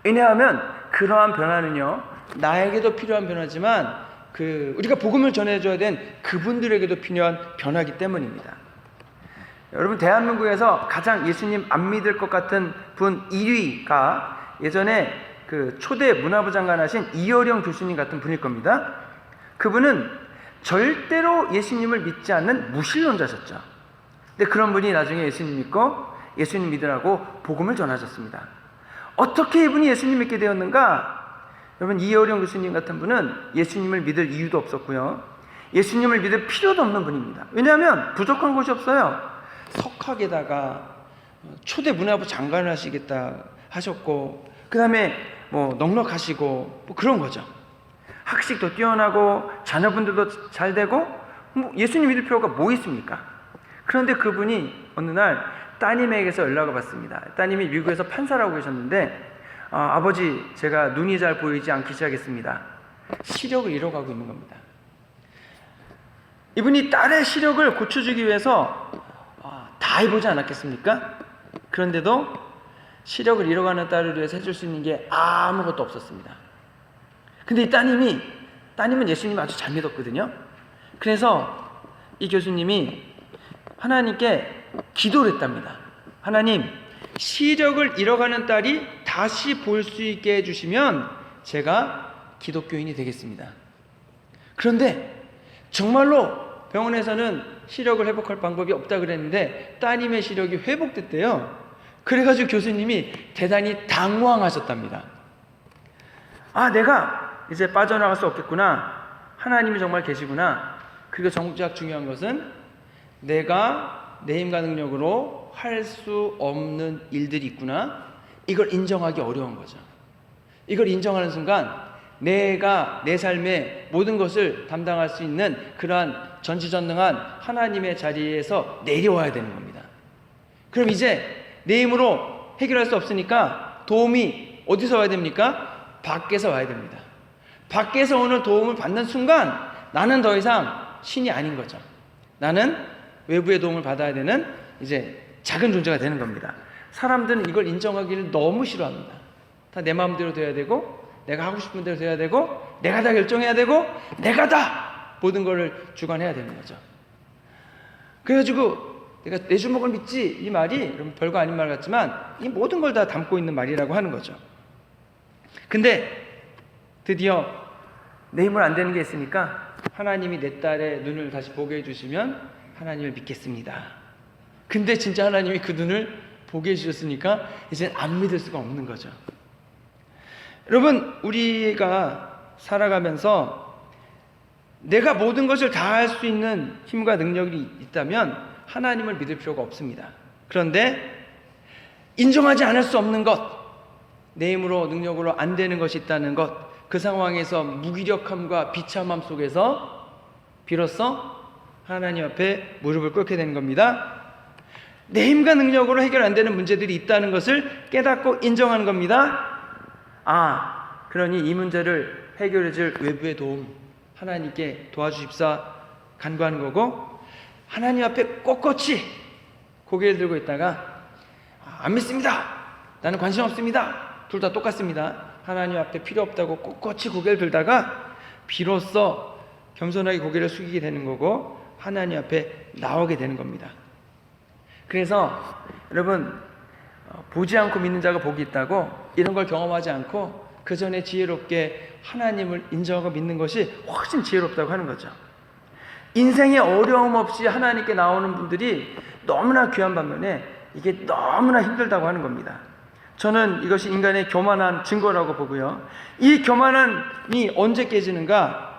왜냐하면 그러한 변화는요, 나에게도 필요한 변화지만 우리가 복음을 전해줘야 된 그분들에게도 필요한 변화이기 때문입니다. 여러분, 대한민국에서 가장 예수님 안 믿을 것 같은 분 1위가 예전에 그 초대 문화부 장관 하신 이어령 교수님 같은 분일 겁니다. 그분은 절대로 예수님을 믿지 않는 무신론자셨죠. 근데 그런 분이 나중에 예수님 믿고 예수님 믿으라고 복음을 전하셨습니다. 어떻게 이분이 예수님 믿게 되었는가? 여러분, 이어령 교수님 같은 분은 예수님을 믿을 이유도 없었고요, 예수님을 믿을 필요도 없는 분입니다. 왜냐하면 부족한 곳이 없어요. 석학에다가 초대 문화부 장관을 하시겠다 하셨고, 그 다음에 뭐 넉넉하시고 뭐 그런 거죠. 학식도 뛰어나고 자녀분들도 잘 되고 뭐 예수님 믿을 필요가 뭐 있습니까? 그런데 그분이 어느 날 따님에게서 연락을 받습니다. 따님이 미국에서 판사라고 계셨는데, 아버지, 제가 눈이 잘 보이지 않기 시작했습니다. 시력을 잃어가고 있는 겁니다. 이분이 딸의 시력을 고쳐주기 위해서 다 해보지 않았겠습니까? 그런데도 시력을 잃어가는 딸을 위해서 해줄 수 있는 게 아무것도 없었습니다. 근데 이 따님이 따님은 예수님을 아주 잘 믿었거든요. 그래서 이 교수님이 하나님께 기도를 했답니다. 하나님, 시력을 잃어가는 딸이 다시 볼 수 있게 해주시면 제가 기독교인이 되겠습니다. 그런데 정말로 병원에서는 시력을 회복할 방법이 없다 그랬는데 따님의 시력이 회복됐대요. 그래가지고 교수님이 대단히 당황하셨답니다. 아, 내가 이제 빠져나갈 수 없겠구나. 하나님이 정말 계시구나. 그리고 정작 중요한 것은 내가 내 힘과 능력으로 할 수 없는 일들이 있구나. 이걸 인정하기 어려운 거죠. 이걸 인정하는 순간 내가 내 삶의 모든 것을 담당할 수 있는 그러한 전지전능한 하나님의 자리에서 내려와야 되는 겁니다. 그럼 이제 내 힘으로 해결할 수 없으니까 도움이 어디서 와야 됩니까? 밖에서 와야 됩니다. 밖에서 오는 도움을 받는 순간 나는 더 이상 신이 아닌 거죠. 나는 외부의 도움을 받아야 되는 이제 작은 존재가 되는 겁니다. 사람들은 이걸 인정하기를 너무 싫어합니다. 다 내 마음대로 돼야 되고, 내가 하고 싶은 대로 돼야 되고, 내가 다 결정해야 되고, 내가 다 모든 것을 주관해야 되는 거죠. 그래가지고 내가 내 주먹을 믿지, 이 말이 여러분 별거 아닌 말 같지만 이 모든 걸 다 담고 있는 말이라고 하는 거죠. 근데 드디어 내 힘을 안 되는 게 있으니까 하나님이 내 딸의 눈을 다시 보게 해주시면 하나님을 믿겠습니다. 근데 진짜 하나님이 그 눈을 보게 해주셨으니까 이제 안 믿을 수가 없는 거죠. 여러분, 우리가 살아가면서 내가 모든 것을 다 할 수 있는 힘과 능력이 있다면 하나님을 믿을 필요가 없습니다. 그런데 인정하지 않을 수 없는 것, 내 힘으로 능력으로 안 되는 것이 있다는 것, 그 상황에서 무기력함과 비참함 속에서 비로소 하나님 앞에 무릎을 꿇게 되는 겁니다. 내 힘과 능력으로 해결 안 되는 문제들이 있다는 것을 깨닫고 인정하는 겁니다. 아, 그러니 이 문제를 해결해 줄 외부의 도움, 하나님께 도와주십사 간구하는 거고, 하나님 앞에 꼿꼿이 고개를 들고 있다가 안 믿습니다, 나는 관심 없습니다, 둘 다 똑같습니다, 하나님 앞에 필요 없다고 꼿꼿이 고개를 들다가 비로소 겸손하게 고개를 숙이게 되는 거고 하나님 앞에 나오게 되는 겁니다. 그래서 여러분, 보지 않고 믿는 자가 복이 있다고, 이런 걸 경험하지 않고 그 전에 지혜롭게 하나님을 인정하고 믿는 것이 훨씬 지혜롭다고 하는 거죠. 인생에 어려움 없이 하나님께 나오는 분들이 너무나 귀한 반면에 이게 너무나 힘들다고 하는 겁니다. 저는 이것이 인간의 교만한 증거라고 보고요. 이 교만함이 언제 깨지는가?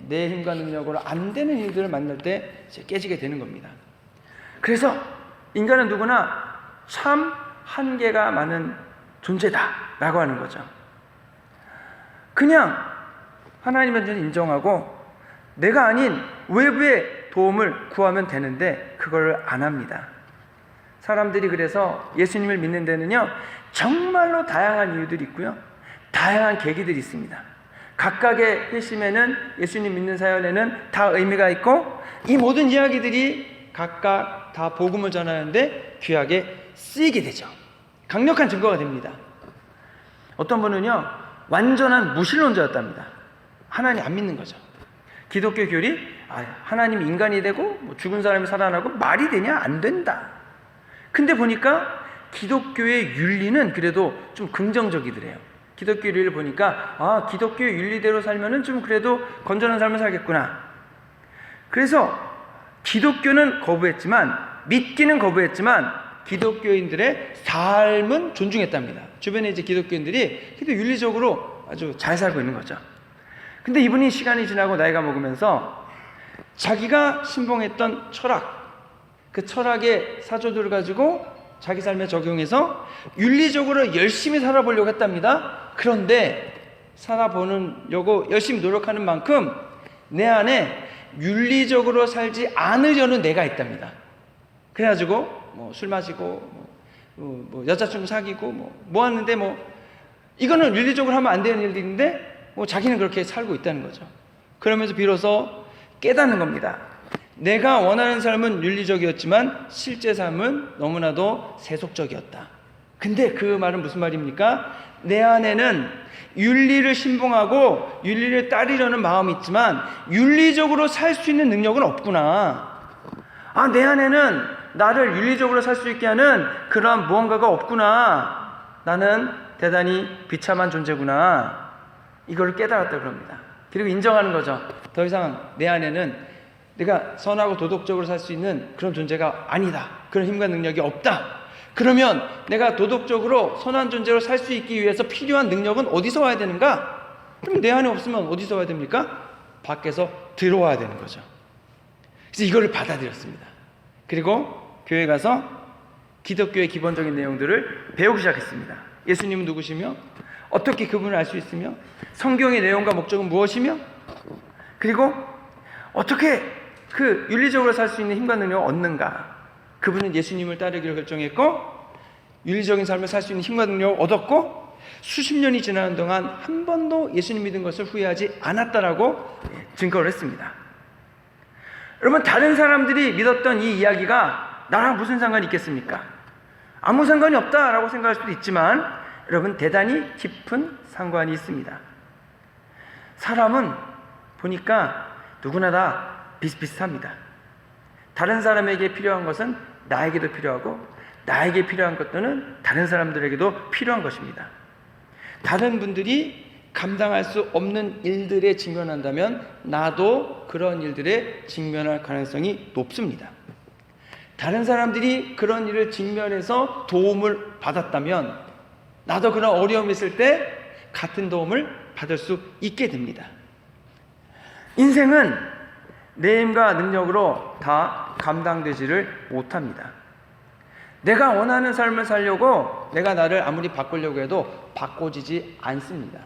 내 힘과 능력으로 안 되는 일들을 만날 때 깨지게 되는 겁니다. 그래서 인간은 누구나 참 한계가 많은 존재다라고 하는 거죠. 그냥 하나님을 인정하고 내가 아닌 외부의 도움을 구하면 되는데 그걸 안 합니다. 사람들이 그래서 예수님을 믿는 데는요, 정말로 다양한 이유들이 있고요, 다양한 계기들이 있습니다. 각각의 회심에는, 예수님 믿는 사연에는 다 의미가 있고, 이 모든 이야기들이 각각 다 복음을 전하는데 귀하게 쓰이게 되죠. 강력한 증거가 됩니다. 어떤 분은요, 완전한 무신론자였답니다. 하나님 안 믿는 거죠. 기독교 교리, 하나님이 인간이 되고 죽은 사람이 살아나고 말이 되냐? 안 된다. 근데 보니까 기독교의 윤리는 그래도 좀 긍정적이더래요. 기독교 윤리를 보니까 기독교의 윤리대로 살면은 좀 그래도 건전한 삶을 살겠구나. 그래서 기독교는 거부했지만, 믿기는 거부했지만 기독교인들의 삶은 존중했답니다. 주변에 이제 기독교인들이 그래도 윤리적으로 아주 잘 살고 있는 거죠. 근데 이분이 시간이 지나고 나이가 먹으면서 자기가 신봉했던 철학, 그 철학의 사조들을 가지고 자기 삶에 적용해서 윤리적으로 열심히 살아보려고 했답니다. 그런데 살아보려고 열심히 노력하는 만큼 내 안에 윤리적으로 살지 않으려는 내가 있답니다. 그래가지고 술 마시고 여자친구 사귀고 뭐 하는데 이거는 윤리적으로 하면 안 되는 일들인데 자기는 그렇게 살고 있다는 거죠. 그러면서 비로소 깨닫는 겁니다. 내가 원하는 삶은 윤리적이었지만 실제 삶은 너무나도 세속적이었다. 근데 그 말은 무슨 말입니까? 내 안에는 윤리를 신봉하고 윤리를 따르려는 마음이 있지만 윤리적으로 살 수 있는 능력은 없구나. 아, 내 안에는 나를 윤리적으로 살 수 있게 하는 그러한 무언가가 없구나. 나는 대단히 비참한 존재구나. 이걸 깨달았다 그럽니다. 그리고 인정하는 거죠. 더 이상 내 안에는 내가 선하고 도덕적으로 살 수 있는 그런 존재가 아니다. 그런 힘과 능력이 없다. 그러면 내가 도덕적으로 선한 존재로 살 수 있기 위해서 필요한 능력은 어디서 와야 되는가? 그럼 내 안에 없으면 어디서 와야 됩니까? 밖에서 들어와야 되는 거죠. 그래서 이거를 받아들였습니다. 그리고 교회 가서 기독교의 기본적인 내용들을 배우기 시작했습니다. 예수님은 누구시며 어떻게 그분을 알 수 있으며 성경의 내용과 목적은 무엇이며 그리고 어떻게 그 윤리적으로 살 수 있는 힘과 능력을 얻는가. 그분은 예수님을 따르기로 결정했고 윤리적인 삶을 살 수 있는 힘과 능력을 얻었고 수십 년이 지나는 동안 한 번도 예수님 믿은 것을 후회하지 않았다라고 증거를 했습니다. 여러분, 다른 사람들이 믿었던 이 이야기가 나랑 무슨 상관이 있겠습니까? 아무 상관이 없다라고 생각할 수도 있지만 여러분, 대단히 깊은 상관이 있습니다. 사람은 보니까 누구나 다 비슷비슷합니다. 다른 사람에게 필요한 것은 나에게도 필요하고 나에게 필요한 것들은 다른 사람들에게도 필요한 것입니다. 다른 분들이 감당할 수 없는 일들에 직면한다면 나도 그런 일들에 직면할 가능성이 높습니다. 다른 사람들이 그런 일을 직면해서 도움을 받았다면 나도 그런 어려움이 있을 때 같은 도움을 받을 수 있게 됩니다. 인생은 내 힘과 능력으로 다 감당되지를 못합니다. 내가 원하는 삶을 살려고 내가 나를 아무리 바꾸려고 해도 바꿔지지 않습니다.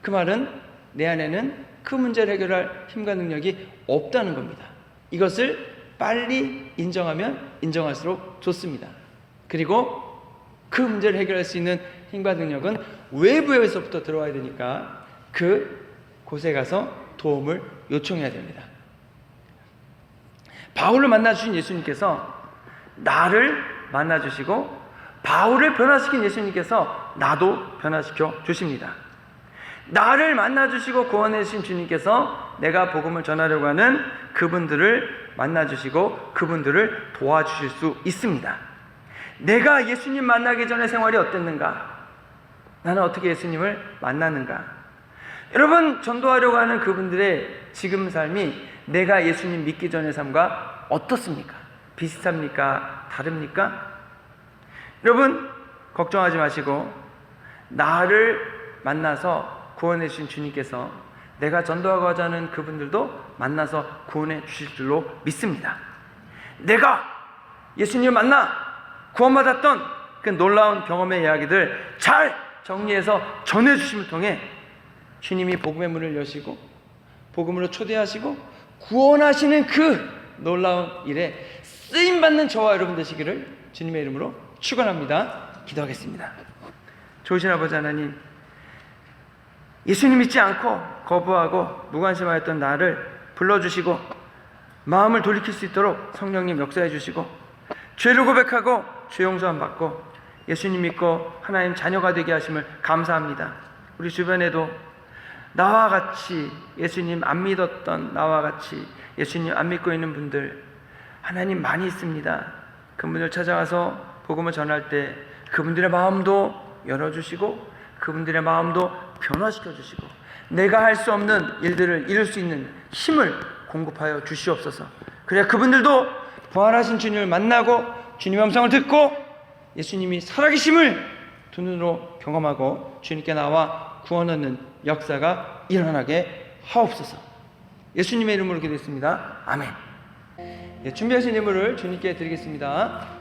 그 말은 내 안에는 그 문제를 해결할 힘과 능력이 없다는 겁니다. 이것을 빨리 인정하면 인정할수록 좋습니다. 그리고 그 문제를 해결할 수 있는 힘과 능력은 외부에서부터 들어와야 되니까 그 곳에 가서 도움을 요청해야 됩니다. 바울을 만나주신 예수님께서 나를 만나주시고 바울을 변화시킨 예수님께서 나도 변화시켜 주십니다. 나를 만나주시고 구원해 주신 주님께서 내가 복음을 전하려고 하는 그분들을 만나주시고 그분들을 도와주실 수 있습니다. 내가 예수님 만나기 전에 생활이 어땠는가? 나는 어떻게 예수님을 만났는가? 여러분, 전도하려고 하는 그분들의 지금 삶이 내가 예수님 믿기 전의 삶과 어떻습니까? 비슷합니까? 다릅니까? 여러분, 걱정하지 마시고 나를 만나서 구원해 주신 주님께서 내가 전도하고자 하는 그분들도 만나서 구원해 주실 줄로 믿습니다. 내가 예수님을 만나 구원받았던 그 놀라운 경험의 이야기들 잘 정리해서 전해주심을 통해 주님이 복음의 문을 여시고 복음으로 초대하시고 구원하시는 그 놀라운 일에 쓰임받는 저와 여러분 되시기를 주님의 이름으로 축원합니다. 기도하겠습니다. 좋으신 아버지 하나님, 예수님 믿지 않고 거부하고 무관심하였던 나를 불러주시고 마음을 돌이킬 수 있도록 성령님 역사해 주시고 죄를 고백하고 죄 용서함 받고 예수님 믿고 하나님 자녀가 되게 하심을 감사합니다. 우리 주변에도 나와 같이 예수님 안 믿었던 나와 같이 예수님 안 믿고 있는 분들 하나님 많이 있습니다. 그분들 찾아가서 복음을 전할 때 그분들의 마음도 열어주시고 그분들의 마음도 변화시켜 주시고 내가 할 수 없는 일들을 이룰 수 있는 힘을 공급하여 주시옵소서. 그래야 그분들도 부활하신 주님을 만나고 주님의 음성을 듣고 예수님이 살아계심을 두 눈으로 경험하고 주님께 나와 구원 얻는 역사가 일어나게 하옵소서. 예수님의 이름으로 기도했습니다. 아멘. 예, 준비하신 예물을 주님께 드리겠습니다.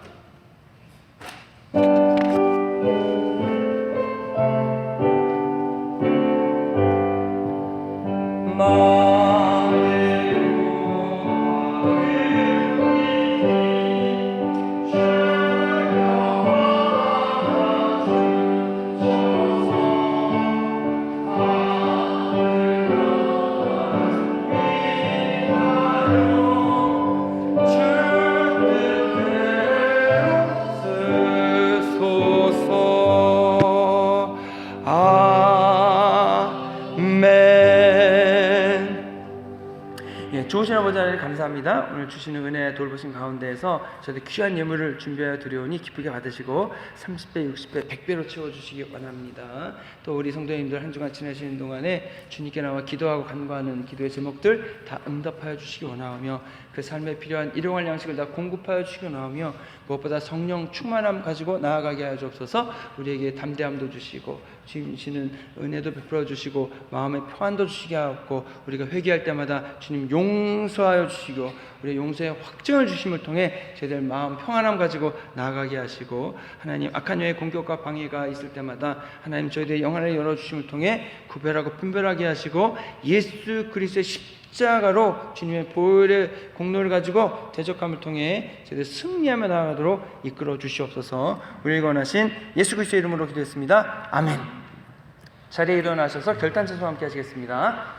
좋으신 아버지 하나님 감사합니다. 오늘 주시는 은혜 돌보신 가운데에서 저희들 귀한 예물을 준비하여 드려오니 기쁘게 받으시고 30배, 60배, 100배로 채워주시기 원합니다. 또 우리 성도님들 한 주간 지내시는 동안에 주님께 나와 기도하고 간구하는 기도의 제목들 다 응답하여 주시기 원하오며 그 삶에 필요한 일용할 양식을 다 공급하여 주시기 원하오며 무엇보다 성령 충만함 가지고 나아가게 하여 주옵소서. 우리에게 담대함도 주시고 주시는 은혜도 베풀어 주시고 마음의 평안도 주시게 하옵고 우리가 회개할 때마다 주님 용서하여 주시고 우리의 용서의 확증을 주심을 통해 저희들 마음 평안함 가지고 나아가게 하시고 하나님 악한 영의 공격과 방해가 있을 때마다 하나님 저희들의 영안을 열어주심을 통해 구별하고 분별하게 하시고 예수 그리스도의 십자가로 주님의 보혈의 공로를 가지고 대적함을 통해 저희들 승리하며 나아가도록 이끌어 주시옵소서. 우리를 원하신 예수 그리스도의 이름으로 기도했습니다. 아멘. 자리에 일어나셔서 결단체와 함께 하시겠습니다.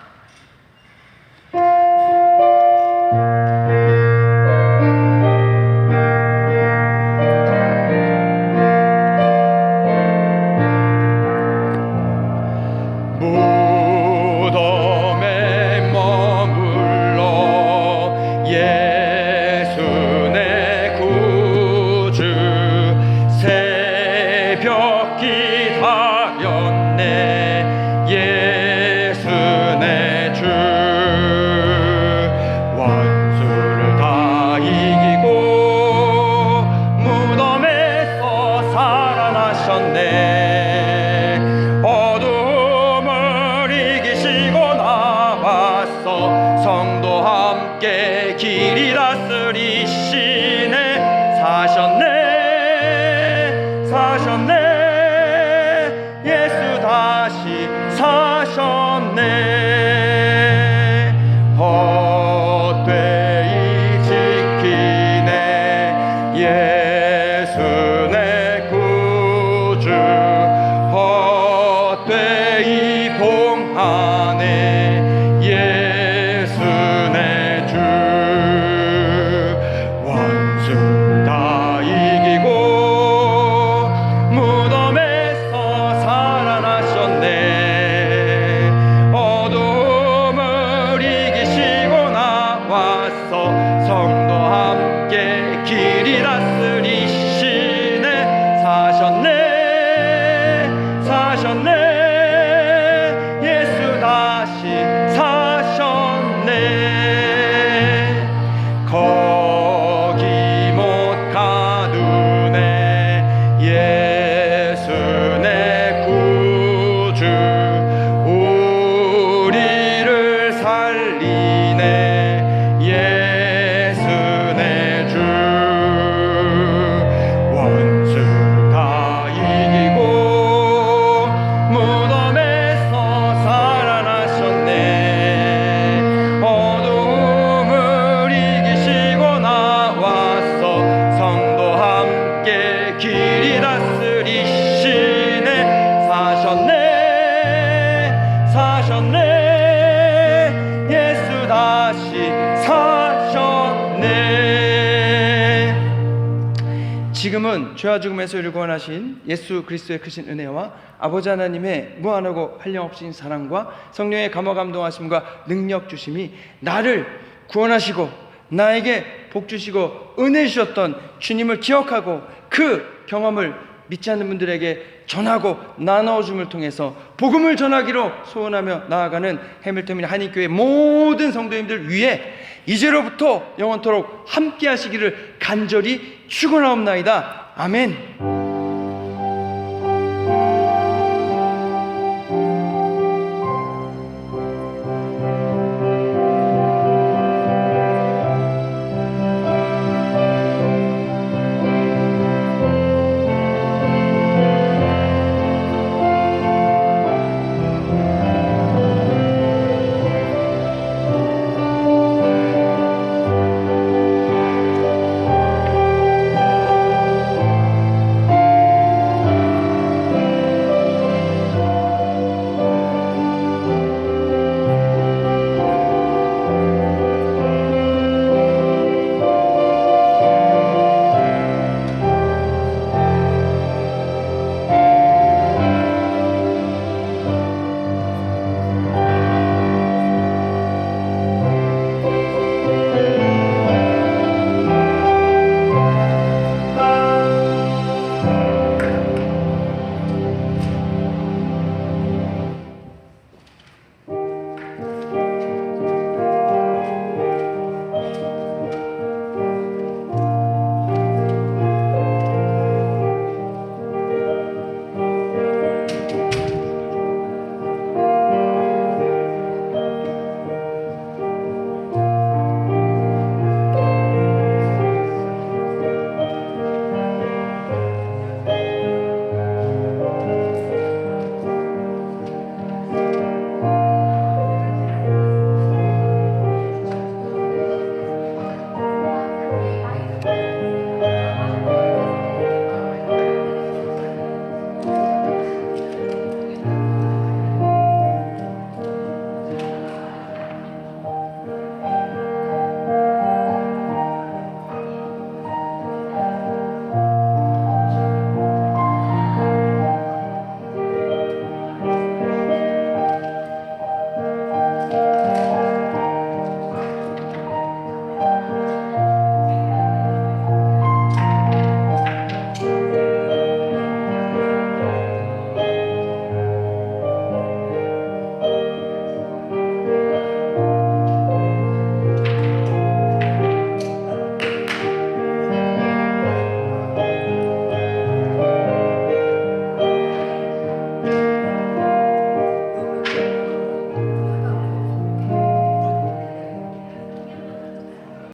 지금은 죄와 죽음에서 우리를 구원하신 예수 그리스도의 크신 은혜와 아버지 하나님의 무한하고 한량없으신 사랑과 성령의 감화 감동하심과 능력 주심이 나를 구원하시고 나에게 복 주시고 은혜 주셨던 주님을 기억하고 그 경험을 믿지 않는 분들에게 전하고 나눠줌을 통해서 복음을 전하기로 소원하며 나아가는 해밀턴 한인교회 모든 성도님들 위해 이제로부터 영원토록 함께 하시기를 간절히 축원하옵나이다. 아멘.